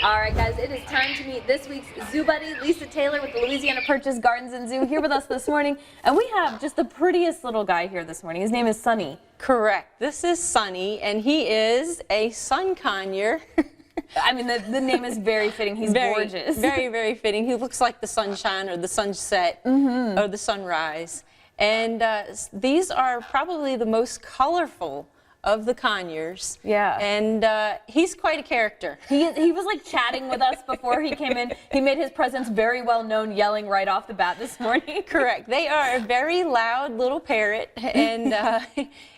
All right, guys, it is time to meet this week's Zoo Buddy, Lisa Taylor with the Louisiana Purchase Gardens and Zoo, here with us this morning. And we have just the prettiest little guy here this morning. His name is Sunny. Correct. This is Sunny, and he is a sun conure. I mean, the name is very fitting. He's gorgeous. Very, very fitting. He looks like the sunshine or the sunset or the sunrise. And these are probably the most colorful of the conures. Yeah. And he's quite a character. He was like chatting with us before he came in. He made his presence very well known, yelling right off the bat this morning. Correct. They are a very loud little parrot, and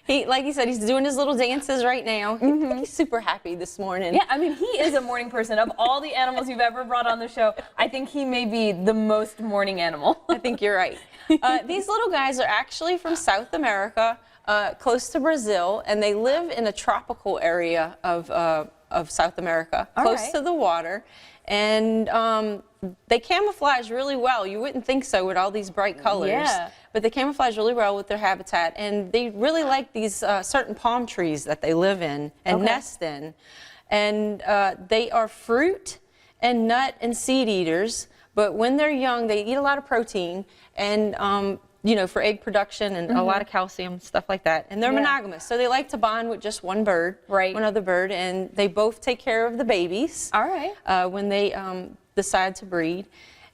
he, like he said, he's doing his little dances right now. He's super happy this morning. Yeah, I mean, he is a morning person. Of all the animals you've ever brought on the show, I think he may be the most morning animal. I think you're right. These little guys are actually from South America. Close to Brazil, and they live in a tropical area of South America, close to the water, and they camouflage really well. You wouldn't think so with all these bright colors, but they camouflage really well with their habitat, and they really like these certain palm trees that they live in and nest in, and they are fruit and nut and seed eaters, but when they're young, they eat a lot of protein, and you know, for egg production and a lot of calcium, stuff like that. And they're monogamous, so they like to bond with just one bird, one other bird, and they both take care of the babies when they decide to breed.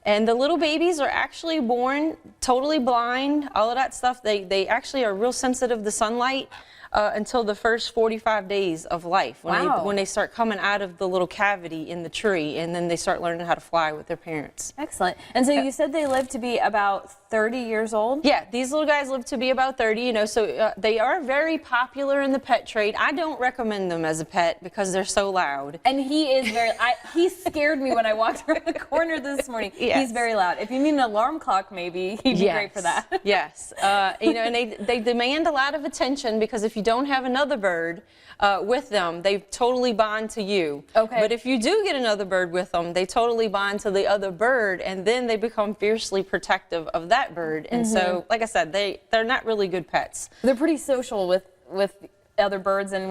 And the little babies are actually born totally blind, all of that stuff. They actually are real sensitive to sunlight until the first 45 days of life, when they start coming out of the little cavity in the tree, and then they start learning how to fly with their parents. Excellent. And so you said they live to be about 30 years old? Yeah, these little guys live to be about 30, you know, so they are very popular in the pet trade. I don't recommend them as a pet because they're so loud. And he is very, he scared me when I walked around the corner this morning. He's very loud. If you need an alarm clock, maybe he'd be great for that. Yes, you know, and they demand a lot of attention, because if you don't have another bird with them, they totally bond to you. But if you do get another bird with them, they totally bond to the other bird, and then they become fiercely protective of that bird. And so, like I said, they're not really good pets. They're pretty social with other birds and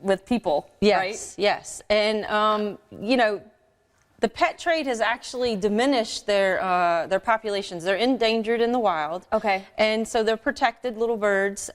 with people, right? Yes. And you know, the pet trade has actually diminished their populations. They're endangered in the wild. And so they're protected little birds.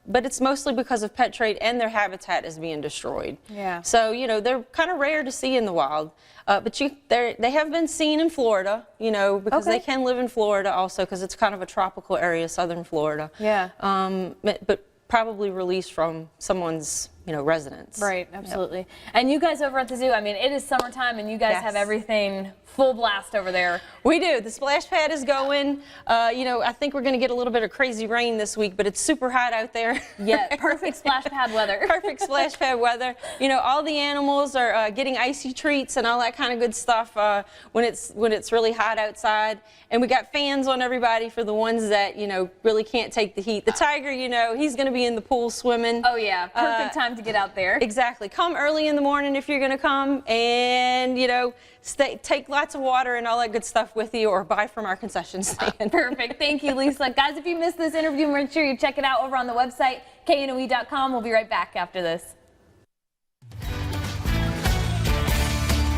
But it's mostly because of pet trade, and their habitat is being destroyed. So, you know, they're kind of rare to see in the wild. But they have been seen in Florida, you know, because they can live in Florida also, because it's kind of a tropical area, southern Florida. But probably released from someone's, you know, residence. Right, absolutely. And you guys over at the zoo, I mean, it is summertime, and you guys have everything full blast over there. We do. The splash pad is going. You know, I think we're going to get a little bit of crazy rain this week, but it's super hot out there. Yeah, perfect splash pad weather. Perfect splash pad weather. You know, all the animals are getting icy treats and all that kind of good stuff when it's really hot outside. And we got fans on everybody for the ones that, you know, really can't take the heat. The tiger, you know, he's going to be in the pool swimming. Oh yeah, perfect time to get out there. Exactly. Come early in the morning if you're going to come, and, you know, take lots of water and all that good stuff with you, or buy from our concession stand. Perfect. Thank you, Lisa. Guys, if you missed this interview, make sure you check it out over on the website, knoe.com. We'll be right back after this.